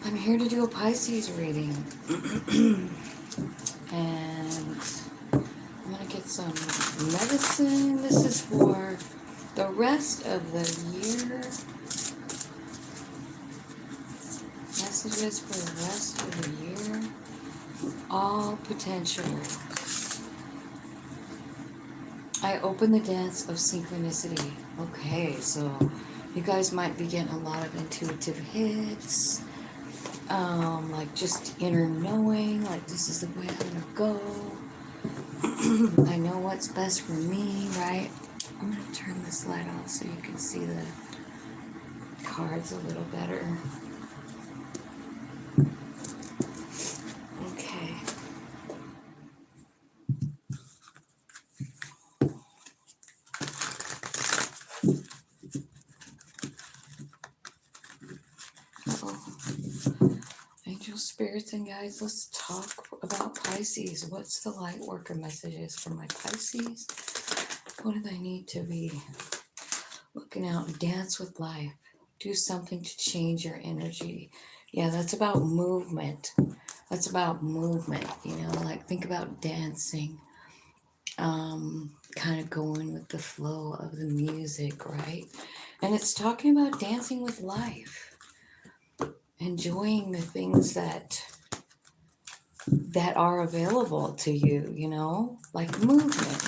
I'm here to do a Pisces reading. And I'm going to get some medicine. This is for the rest of the year. Messages for the rest of the year. All potential. I open the dance of synchronicity. Okay, so you guys might be getting a lot of intuitive hits. Like just inner knowing, like this is the way I'm gonna go. I know what's best for me, right? I'm gonna turn this light on so you can see the cards a little better. Okay. Uh-oh. Angel spirits and guides, let's talk about Pisces. What's the light worker messages for my Pisces? What do they need to be looking out and dance with life? Do something to change your energy. Yeah, that's about movement. That's about movement, you know, like think about dancing, kind of going with the flow of the music, right? And it's talking about dancing with life, enjoying the things that are available to you, you know, like movement.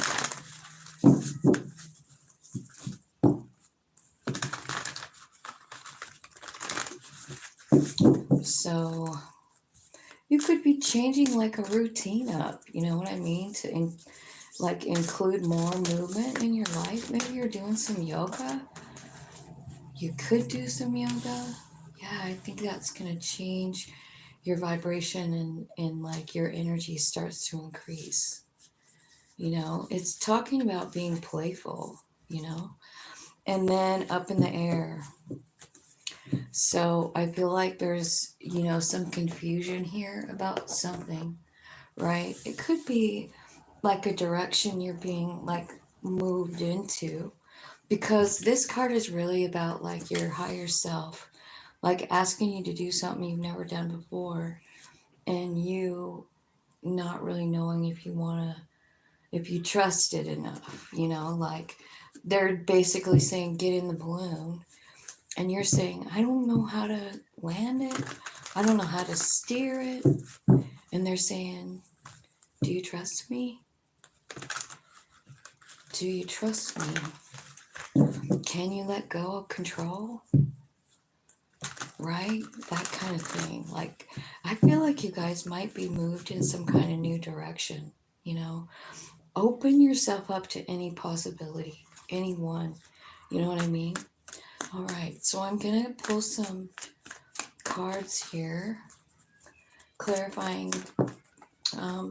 So you could be changing like a routine up, you know what I mean? To include more movement in your life. Maybe you're doing some yoga. You could do some yoga. Yeah, I think that's gonna change your vibration and like your energy starts to increase. You know, it's talking about being playful, you know, and then up in the air. So I feel like there's, you know, some confusion here about something, right? It could be like a direction you're being like moved into, because this card is really about like your higher self, like asking you to do something you've never done before, and you not really knowing if you want to, if you trust it enough, you know, like they're basically saying get in the balloon, and you're saying I don't know how to land it, I don't know how to steer it, and they're saying, do you trust me? Do you trust me? Can you let go of control? Right? That kind of thing. Like, I feel like you guys might be moved in some kind of new direction, you know? Open yourself up to any possibility, anyone. You know what I mean? All right, so I'm going to pull some cards here, clarifying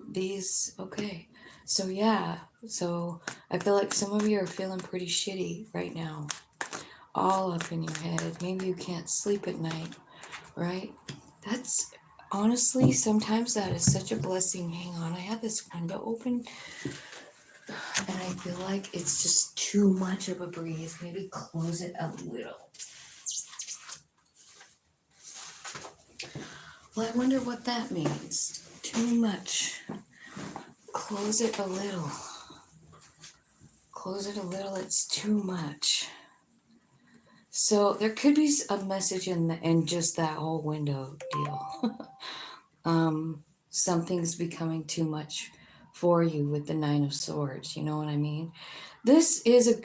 these. Okay, so yeah, so I feel like some of you are feeling pretty shitty right now, all up in your head. Maybe you can't sleep at night, right? That's honestly, sometimes that is such a blessing. Hang on, I had this window open and I feel like it's just too much of a breeze. Maybe close it a little. Well, I wonder what that means. Too much. Close it a little. Close it a little, it's too much. So there could be a message in just that whole window deal. Something's becoming too much for you with the Nine of Swords. You know what I mean? This is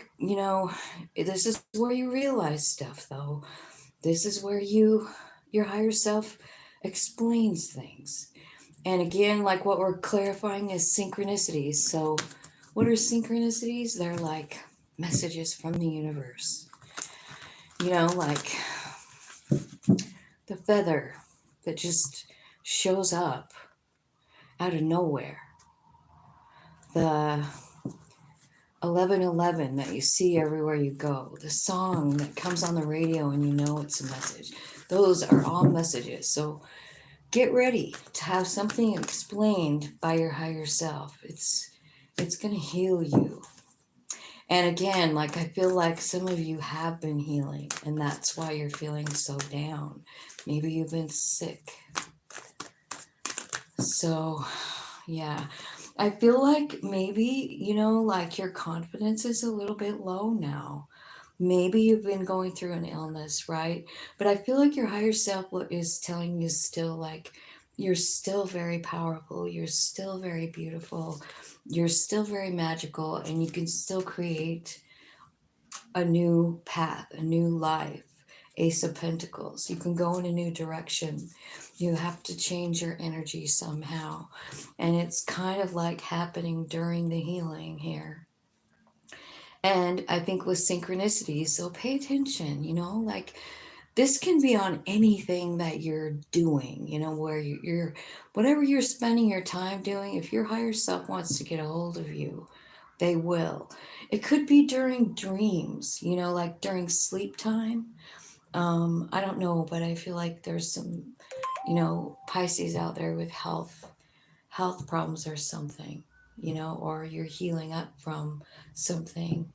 this is where you realize stuff, though. This is where your higher self explains things. And again, like what we're clarifying is synchronicities. So what are synchronicities? They're like messages from the universe. You know, like the feather that just shows up out of nowhere. The 1111 that you see everywhere you go. The song that comes on the radio and you know it's a message. Those are all messages. So get ready to have something explained by your higher self. It's going to heal you. And again, like I feel like some of you have been healing, and that's why you're feeling so down. Maybe you've been sick. So, yeah. I feel like maybe, like your confidence is a little bit low now. Maybe you've been going through an illness, right? But I feel like your higher self is telling you still, like, you're still very powerful, you're still very beautiful, you're still very magical, and you can still create a new path, a new life. Ace of Pentacles. You can go in a new direction. You have to change your energy somehow. And it's kind of like happening during the healing here. And I think with synchronicity, so pay attention, like this can be on anything that you're doing, where you're, whatever you're spending your time doing, if your higher self wants to get a hold of you, they will. It could be during dreams, like during sleep time. I don't know, but I feel like there's some, Pisces out there with health problems or something, or you're healing up from something.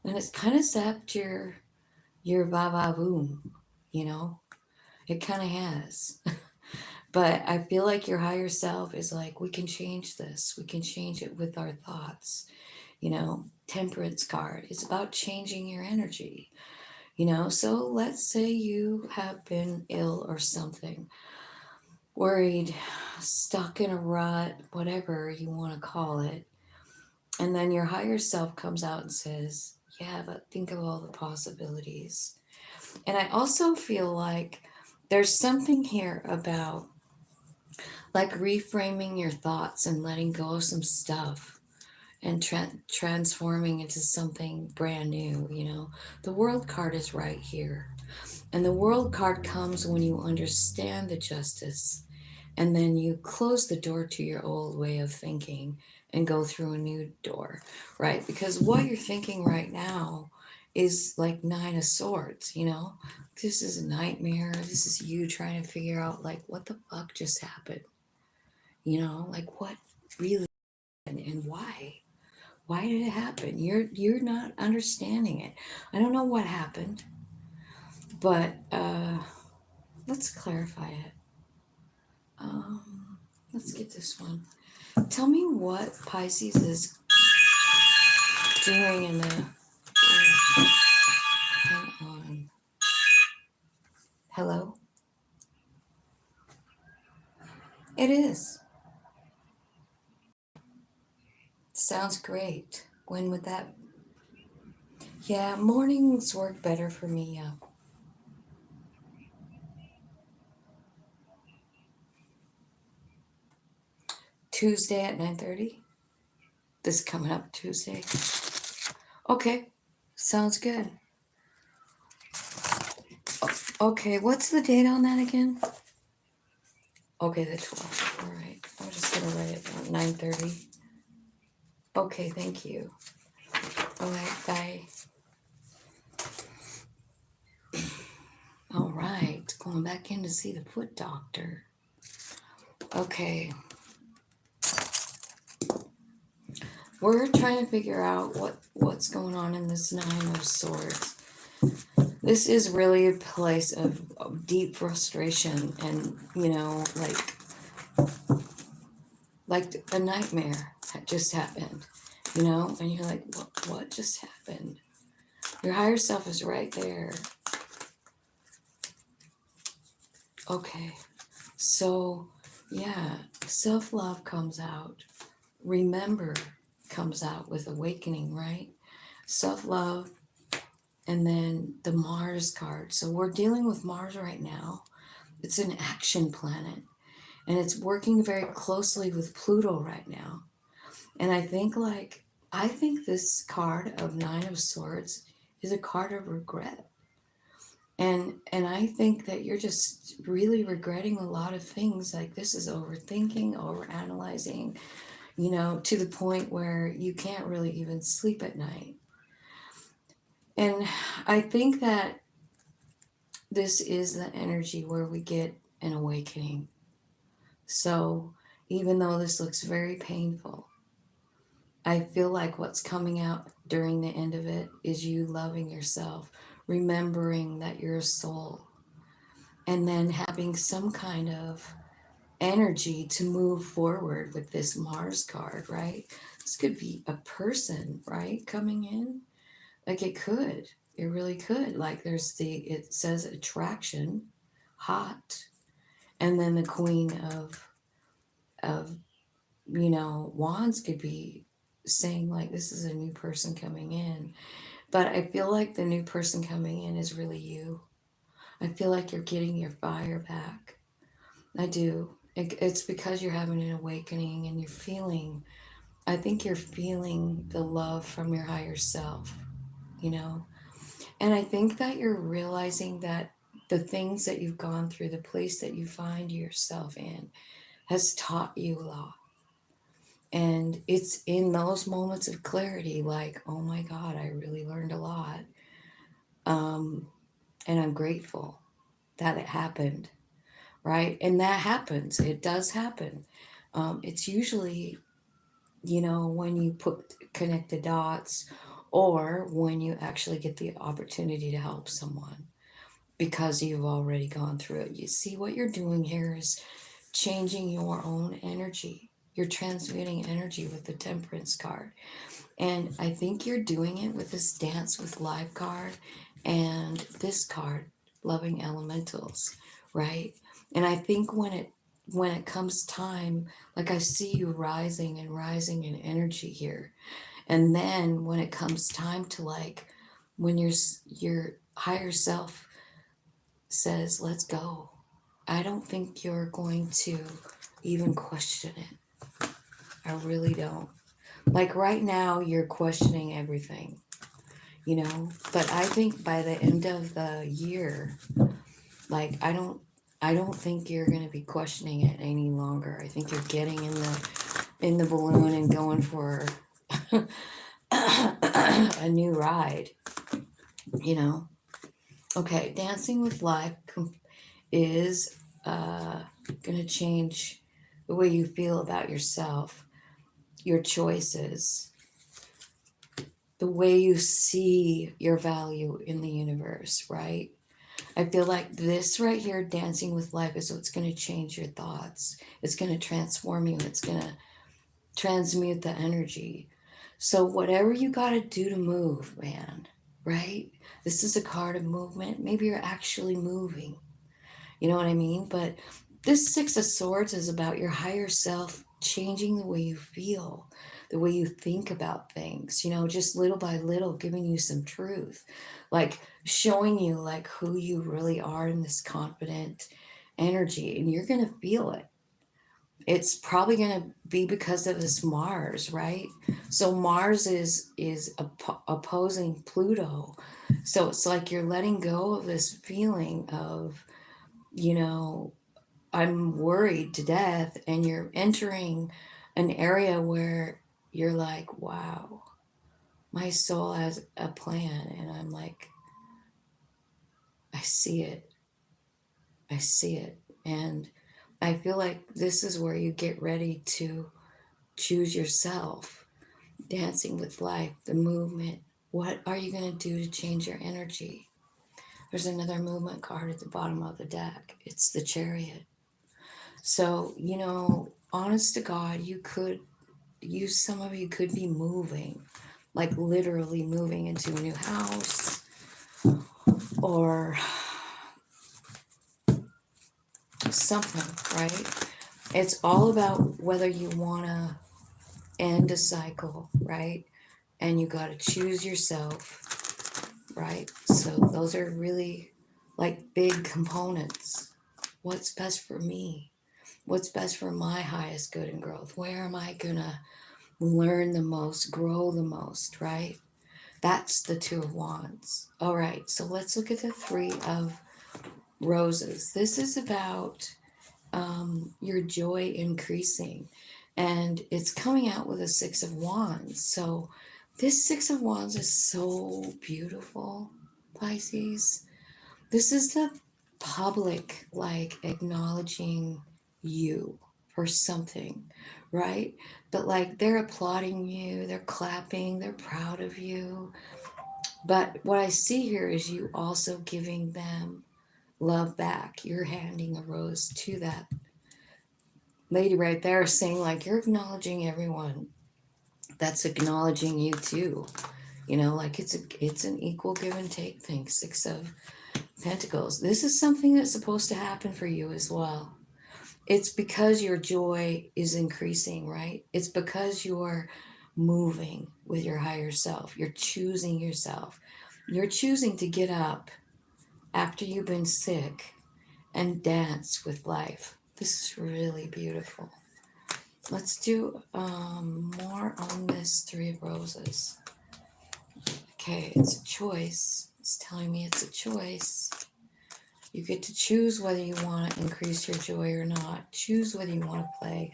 And it's kind of zapped your va boom, you know? It kind of has. But I feel like your higher self is like, we can change this. We can change it with our thoughts. Temperance card is about changing your energy. So let's say you have been ill or something, worried, stuck in a rut, whatever you want to call it. And then your higher self comes out and says, yeah, but think of all the possibilities. And I also feel like there's something here about like reframing your thoughts and letting go of some stuff and transforming into something brand new. The world card is right here. And the world card comes when you understand the justice and then you close the door to your old way of thinking and go through a new door, right? Because what you're thinking right now is like Nine of Swords, This is a nightmare. This is you trying to figure out, like, what the fuck just happened? Like, what really happened and why? Why did it happen? You're not understanding it. I don't know what happened, but let's clarify it. Let's get this one. Tell me what Pisces is doing in the. Oh, hang on. Hello? It is. Sounds great. When would that? Yeah, mornings work better for me. Yeah. Tuesday at 9:30. This coming up Tuesday. Okay, sounds good. Okay, what's the date on that again? Okay, the 12th. All right, I'm just gonna write it down. 9:30. Okay, thank you. All right, bye. All right, going back in to see the foot doctor. Okay. We're trying to figure out what's going on in this Nine of Swords. This is really a place of deep frustration and, like a nightmare that just happened, and you're like, what just happened? Your higher self is right there. Okay. So, yeah, self-love comes out. Remember comes out with awakening, right? Self-love, and then the Mars card. So we're dealing with Mars right now. It's an action planet, and it's working very closely with Pluto right now. And I think this card of Nine of Swords is a card of regret. And I think that you're just really regretting a lot of things. Like, this is overthinking, overanalyzing, to the point where you can't really even sleep at night. And I think that this is the energy where we get an awakening. So even though this looks very painful, I feel like what's coming out during the end of it is you loving yourself, remembering that you're a soul, and then having some kind of energy to move forward with this Mars card, right? This could be a person, right, coming in. Like it really could. Like it says attraction, hot, and then the Queen of wands could be saying like this is a new person coming in. But I feel like the new person coming in is really you. I feel like you're getting your fire back. I do. It's because you're having an awakening and you're feeling, I think you're feeling the love from your higher self, you know? And I think that you're realizing that the things that you've gone through, the place that you find yourself in, has taught you a lot. And it's in those moments of clarity, like, oh my God, I really learned a lot. Um, and I'm grateful that it happened, right? And that happens, it does happen. It's usually, when you connect the dots or when you actually get the opportunity to help someone because you've already gone through it. You see, what you're doing here is changing your own energy. You're transmuting energy with the Temperance card. And I think you're doing it with this Dance with Life card and this card, Loving Elementals, right? And I think when it comes time, like I see you rising and rising in energy here. And then when it comes time to like when your higher self says, "Let's go." I don't think you're going to even question it. I really don't. Like right now, you're questioning everything, But I think by the end of the year, like I don't think you're gonna be questioning it any longer. I think you're getting in the balloon and going for a new ride, you know. Okay, Dancing with Life is gonna change the way you feel about yourself, your choices, the way you see your value in the universe, right? I feel like this right here, Dancing with Life, is what's going to change your thoughts. It's going to transform you. It's going to transmute the energy. So, whatever you got to do to move, man, right? This is a card of movement. Maybe you're actually moving. You know what I mean? But this Six of Swords is about your higher self changing the way you feel, the way you think about things, just little by little giving you some truth, like showing you like who you really are in this confident energy, and you're going to feel it. It's probably going to be because of this Mars, right? So Mars is opposing Pluto. So it's like you're letting go of this feeling of, you know, I'm worried to death, and you're entering an area where you're like, wow, my soul has a plan. And I'm like, I see it. I see it. And I feel like this is where you get ready to choose yourself, dancing with life, the movement. What are you going to do to change your energy? There's another movement card at the bottom of the deck. It's the Chariot. So, honest to God, some of you could be moving, like literally moving into a new house or something, right? It's all about whether you want to end a cycle, right? And you got to choose yourself, right? So those are really like big components. What's best for me? What's best for my highest good and growth? Where am I going to learn the most, grow the most, right? That's the Two of Wands. All right, so let's look at the Three of Roses. This is about your joy increasing, and it's coming out with a Six of Wands. So this Six of Wands is so beautiful, Pisces. This is the public, like, acknowledging you or something, right? But like they're applauding you, they're clapping, they're proud of you. But what I see here is you also giving them love back. You're handing a rose to that lady right there, saying like you're acknowledging everyone that's acknowledging you too. You know, like it's an equal give and take thing. 6 of Pentacles. This is something that's supposed to happen for you as well. It's because your joy is increasing, right? It's because you're moving with your higher self. You're choosing yourself. You're choosing to get up after you've been sick and dance with life. This is really beautiful. Let's do more on this Three of Roses. Okay, it's a choice. It's telling me it's a choice. You get to choose whether you want to increase your joy or not. Choose whether you want to play.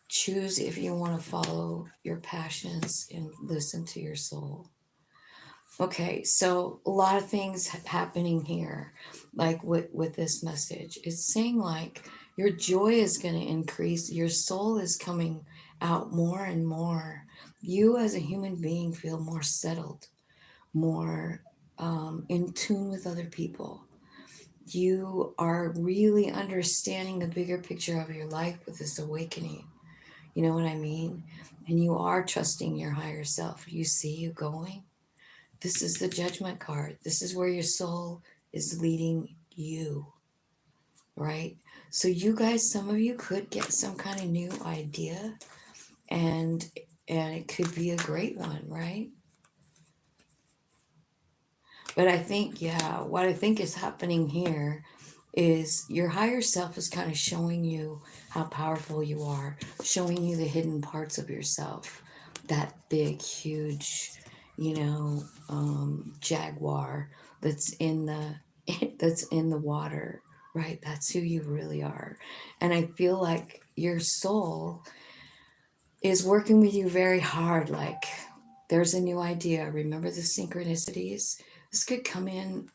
Choose if you want to follow your passions and listen to your soul. Okay, so a lot of things happening here, like with this message. It's saying like your joy is going to increase. Your soul is coming out more and more. You as a human being feel more settled, more in tune with other people. You are really understanding the bigger picture of your life with this awakening. You know what I mean? And you are trusting your higher self. You see you going. This is the judgment card. This is where your soul is leading you, right? So you guys, some of you could get some kind of new idea and it could be a great one, right? But I think, yeah, what I think is happening here is your higher self is kind of showing you how powerful you are, showing you the hidden parts of yourself, that big, huge, jaguar that's in the that's in the water, right? That's who you really are. And I feel like your soul is working with you very hard. Like there's a new idea. Remember the synchronicities? This could come in.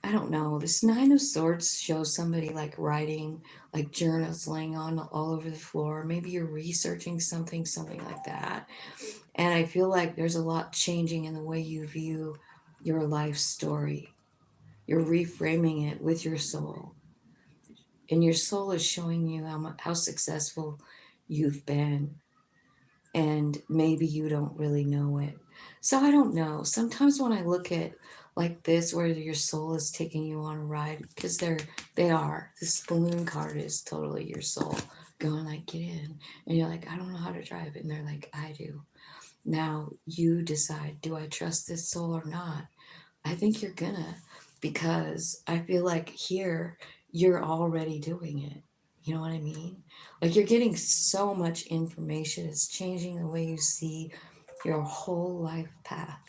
I don't know. This Nine of Swords shows somebody like writing, like journals laying on all over the floor. Maybe you're researching something like that. And I feel like there's a lot changing in the way you view your life story. You're reframing it with your soul. And your soul is showing you how successful you've been. And maybe you don't really know it. So I don't know. Sometimes when I look at like this, where your soul is taking you on a ride, because they are. This balloon card is totally your soul going like, get in. And you're like, I don't know how to drive it. And they're like, I do. Now you decide, do I trust this soul or not? I think you're gonna, because I feel like here you're already doing it. You know what I mean? Like you're getting so much information. It's changing the way you see your whole life path.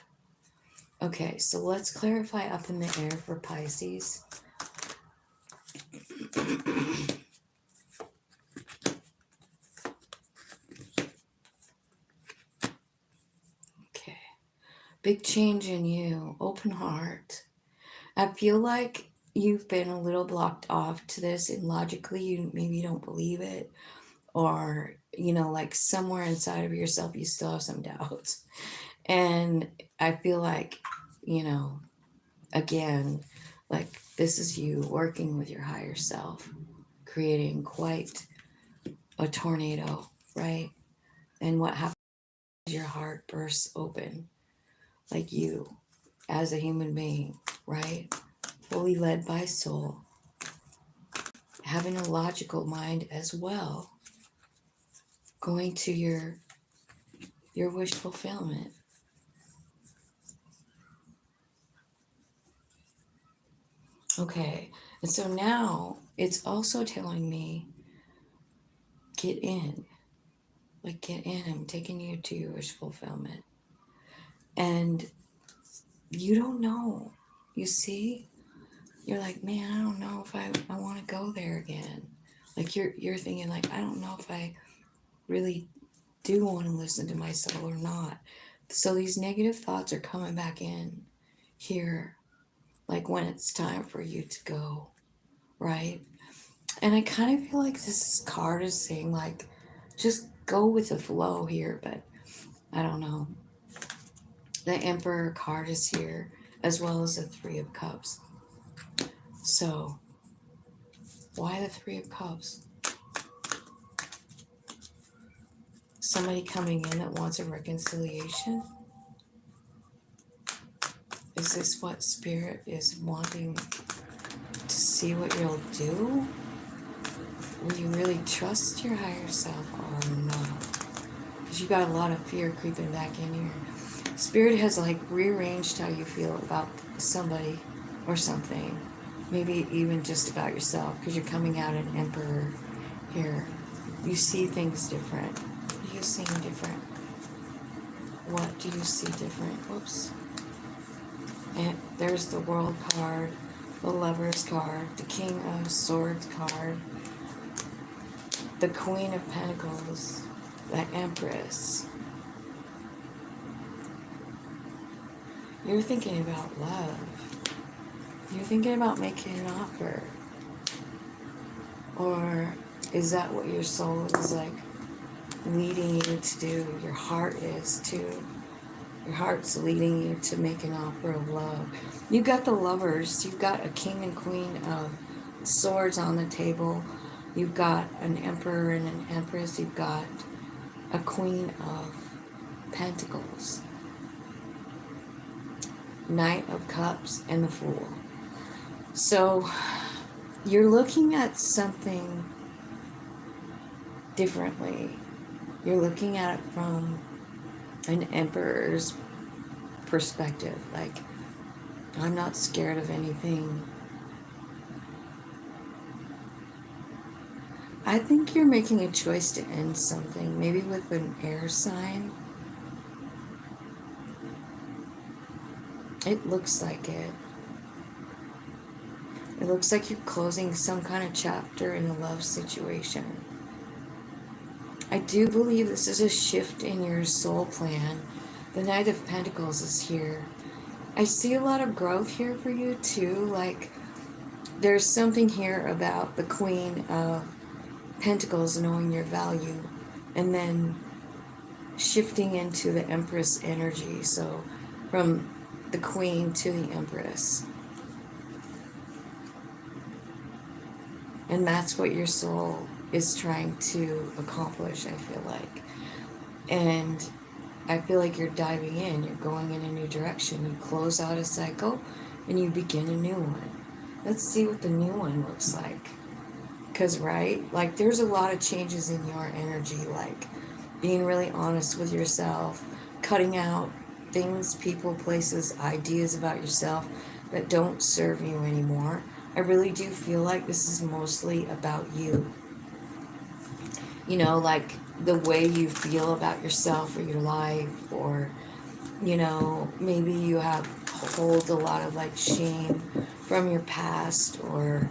Okay, so let's clarify up in the air for Pisces. Okay, big change in you, open heart. I feel like you've been a little blocked off to this, and logically you maybe don't believe it, or like somewhere inside of yourself you still have some doubts. And I feel like, again, like this is you working with your higher self, creating quite a tornado, right? And what happens is your heart bursts open, like you as a human being, right? Fully led by soul, having a logical mind as well, going to your wish fulfillment. Okay, and so now it's also telling me, get in. Like, get in. I'm taking you to your wish fulfillment. And you don't know. You see? You're like, man, I don't know if I want to go there again. Like, you're thinking, like, I don't know if I really do want to listen to my soul or not. So these negative thoughts are coming back in here, like when it's time for you to go, right? And I kind of feel like this card is saying, like, just go with the flow here, but I don't know. The Emperor card is here, as well as the Three of Cups. So, why the Three of Cups? Somebody coming in that wants a reconciliation? Is this what Spirit is wanting to see what you'll do? Will you really trust your higher self or not? Because you got a lot of fear creeping back in here. Spirit has like rearranged how you feel about somebody or something. Maybe even just about yourself, because you're coming out an Emperor here. You see things different. What are you seeing different? What do you see different? Whoops. And there's the World card, the Lover's card, the King of Swords card, the Queen of Pentacles, the Empress. You're thinking about love. You're thinking about making an offer. Or is that what your soul is like leading you to do? Your heart is too. Your heart's leading you to make an offer of love. You've got the Lovers. You've got a King and Queen of Swords on the table. You've got an Emperor and an Empress. You've got a Queen of Pentacles, Knight of Cups, and the Fool. So you're looking at something differently. You're looking at it from an Emperor's perspective. Like, I'm not scared of anything. I think you're making a choice to end something, maybe with an air sign. It looks like it. It looks like you're closing some kind of chapter in a love situation. I do believe this is a shift in your soul plan. The Knight of Pentacles is here. I see a lot of growth here for you too. Like, there's something here about the Queen of Pentacles knowing your value and then shifting into the Empress energy. So from the Queen to the Empress. And that's what your soul is trying to accomplish, I feel like. And I feel like you're diving in. You're going in a new direction. You close out a cycle and you begin a new one. Let's see what the new one looks like. Because, right, like, there's a lot of changes in your energy, like being really honest with yourself, cutting out things, people, places, ideas about yourself that don't serve you anymore. I really do feel like this is mostly about you. You know, like the way you feel about yourself or your life, or, you know, maybe you have hold a lot of like shame from your past or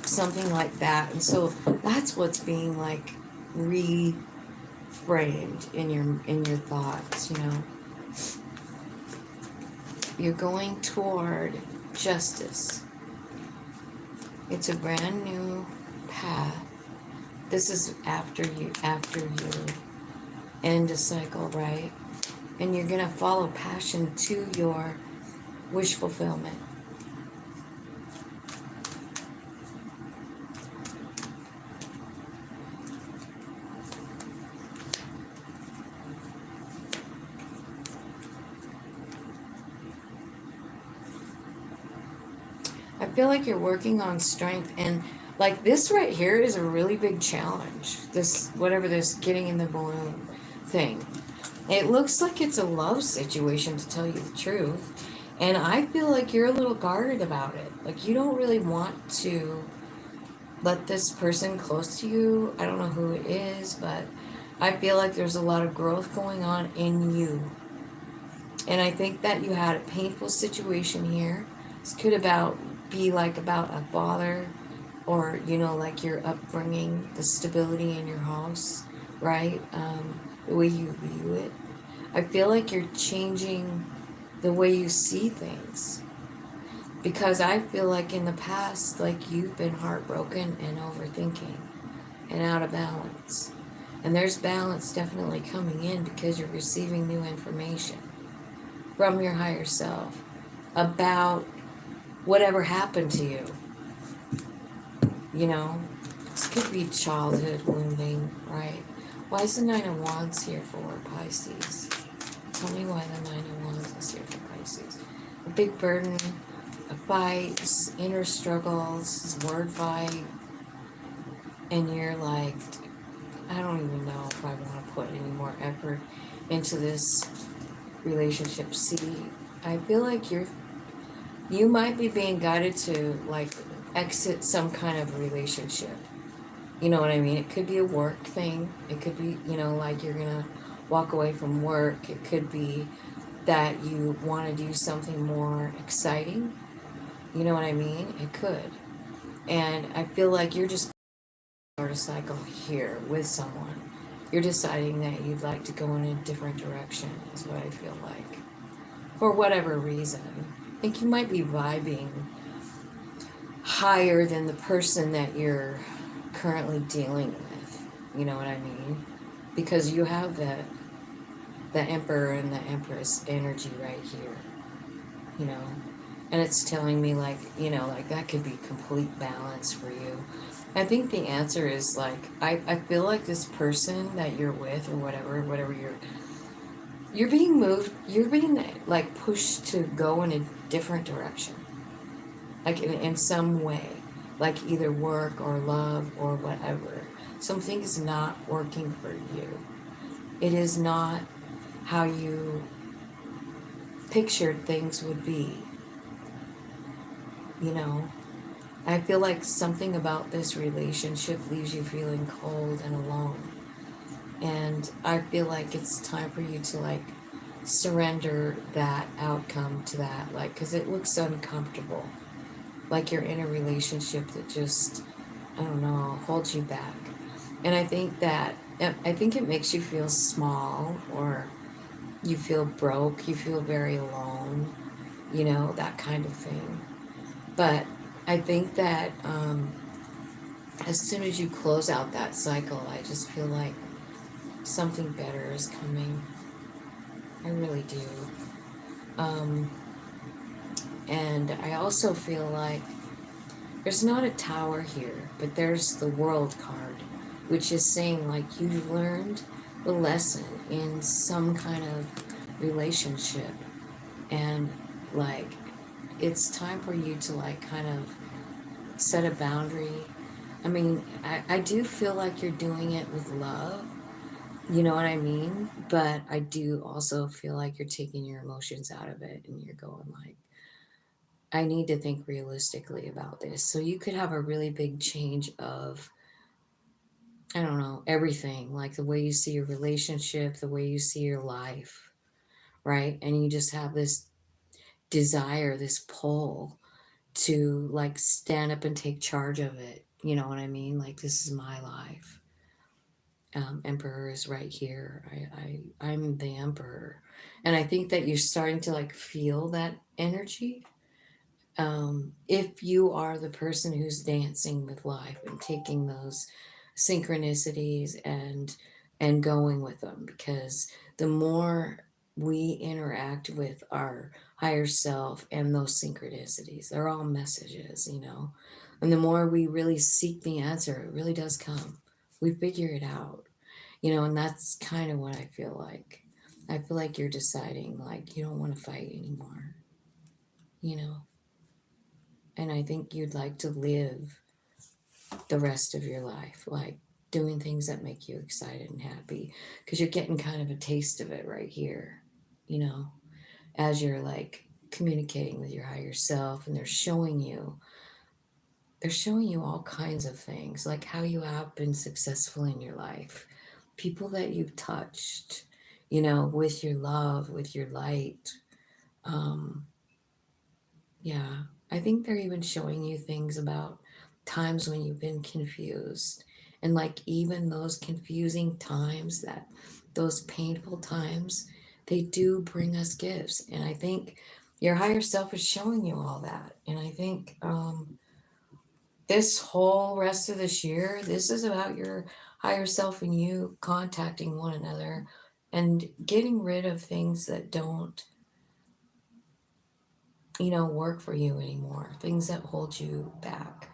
something like that. And so that's what's being like reframed in your thoughts, you know. You're going toward justice. It's a brand new path. This is after you end a cycle, right? And you're gonna follow passion to your wish fulfillment. I feel like you're working on strength, and like this right here is a really big challenge. This, whatever this getting in the balloon thing. It looks like it's a love situation, to tell you the truth. And I feel like you're a little guarded about it. Like, you don't really want to let this person close to you. I don't know who it is, but I feel like there's a lot of growth going on in you. And I think that you had a painful situation here. This could be like about a father, or, you know, like your upbringing, the stability in your house, right? The way you view it. I feel like you're changing the way you see things. Because I feel like in the past, like you've been heartbroken and overthinking and out of balance. And there's balance definitely coming in because you're receiving new information from your higher self about whatever happened to you. You know, this could be childhood wounding, right? Why is the Nine of Wands here for Pisces? Tell me why the Nine of Wands is here for Pisces. A big burden, a fight, inner struggles, word fight, and you're like, I don't even know if I want to put any more effort into this relationship. See, I feel like you might be being guided to like exit some kind of relationship. You know what I mean? It could be a work thing. It could be, like you're gonna walk away from work. It could be that you want to do something more exciting. You know what I mean? It could. And I feel like you're just start a cycle here with someone. You're deciding that you'd like to go in a different direction, is what I feel like. For whatever reason. I think you might be vibing higher than the person that you're currently dealing with. You know what I mean? Because you have the Emperor and the Empress energy right here. You know? And it's telling me like, like that could be complete balance for you. I think the answer is like I feel like this person that you're with or whatever you're being moved, you're being like pushed to go in a different direction. Like in some way. Like either work or love or whatever. Something is not working for you. It is not how you pictured things would be, you know? I feel like something about this relationship leaves you feeling cold and alone. And I feel like it's time for you to like surrender that outcome to that, like, because it looks uncomfortable. Like you're in a relationship that just, I don't know, holds you back. And I think it makes you feel small or you feel broke, you feel very alone, that kind of thing. But I think that as soon as you close out that cycle, I just feel like something better is coming. I really do. Um, and I also feel like there's not a tower here, but there's the world card, which is saying like you've learned the lesson in some kind of relationship. And like it's time for you to like kind of set a boundary. I mean, I do feel like you're doing it with love, you know what I mean? But I do also feel like you're taking your emotions out of it and you're going like, I need to think realistically about this. So you could have a really big change of, I don't know, everything, like the way you see your relationship, the way you see your life, right? And you just have this desire, this pull to like stand up and take charge of it. You know what I mean? Like, this is my life. Emperor is right here. I'm the emperor. And I think that you're starting to like feel that energy. If you are the person who's dancing with life and taking those synchronicities and going with them, because the more we interact with our higher self and those synchronicities, they're all messages, and the more we really seek the answer, it really does come. We figure it out, and that's kind of what I feel like. I feel like you're deciding like you don't want to fight anymore, you know and I think you'd like to live the rest of your life, like doing things that make you excited and happy, because you're getting kind of a taste of it right here, you know, as you're like communicating with your higher self, and they're showing you all kinds of things, like how you have been successful in your life, people that you've touched, with your love, with your light. Um, Yeah, I think they're even showing you things about times when you've been confused. And like even those confusing times, those painful times, they do bring us gifts. And I think Your higher self is showing you all that. And I think this whole rest of this year, this is about your higher self and you contacting one another and getting rid of things that don't, work for you anymore, things that hold you back.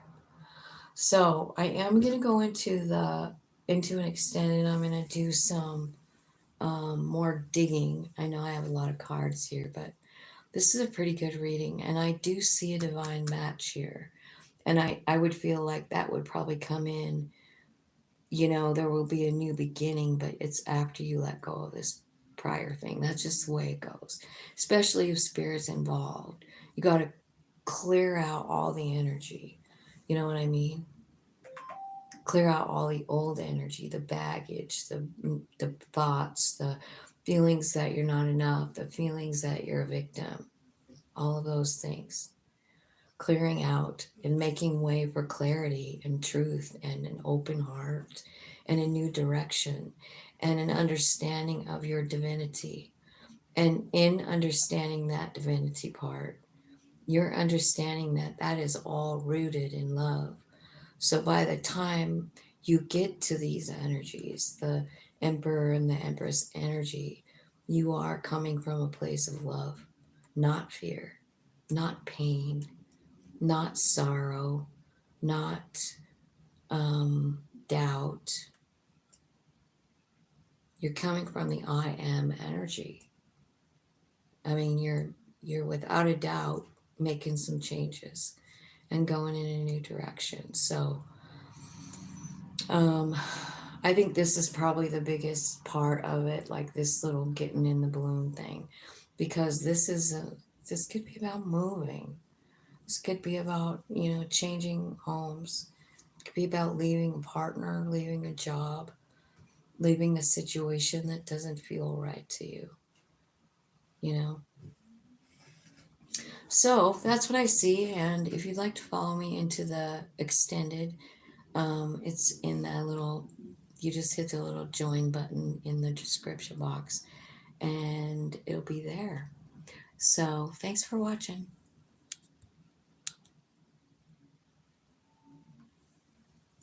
So I am going to go into an extended. I'm going to do some more digging. I know I have a lot of cards here, but this is a pretty good reading, and I do see a divine match here. And I would feel like that would probably come in, there will be a new beginning, but it's after you let go of this prior thing. That's just the way it goes, especially if spirit's involved. You got to clear out all the energy. You know what I mean? Clear out all the old energy, the baggage, the thoughts, the feelings that you're not enough, the feelings that you're a victim, all of those things. Clearing out and making way for clarity and truth and an open heart and a new direction and an understanding of your divinity. And in understanding that divinity part, you're understanding that that is all rooted in love. So by the time you get to these energies, the Emperor and the Empress energy, you are coming from a place of love, not fear, not pain, not sorrow, not doubt. You're coming from the I am energy. I mean, you're without a doubt making some changes and going in a new direction. So Um, I think this is probably the biggest part of it, like this little getting in the balloon thing, because this could be about moving. This could be about changing homes. It could be about leaving a partner, leaving a job, leaving a situation that doesn't feel right to you. You know. So that's what I see, and if you'd like to follow me into the extended, it's in that little, you just hit the little join button in the description box and it'll be there. So thanks for watching.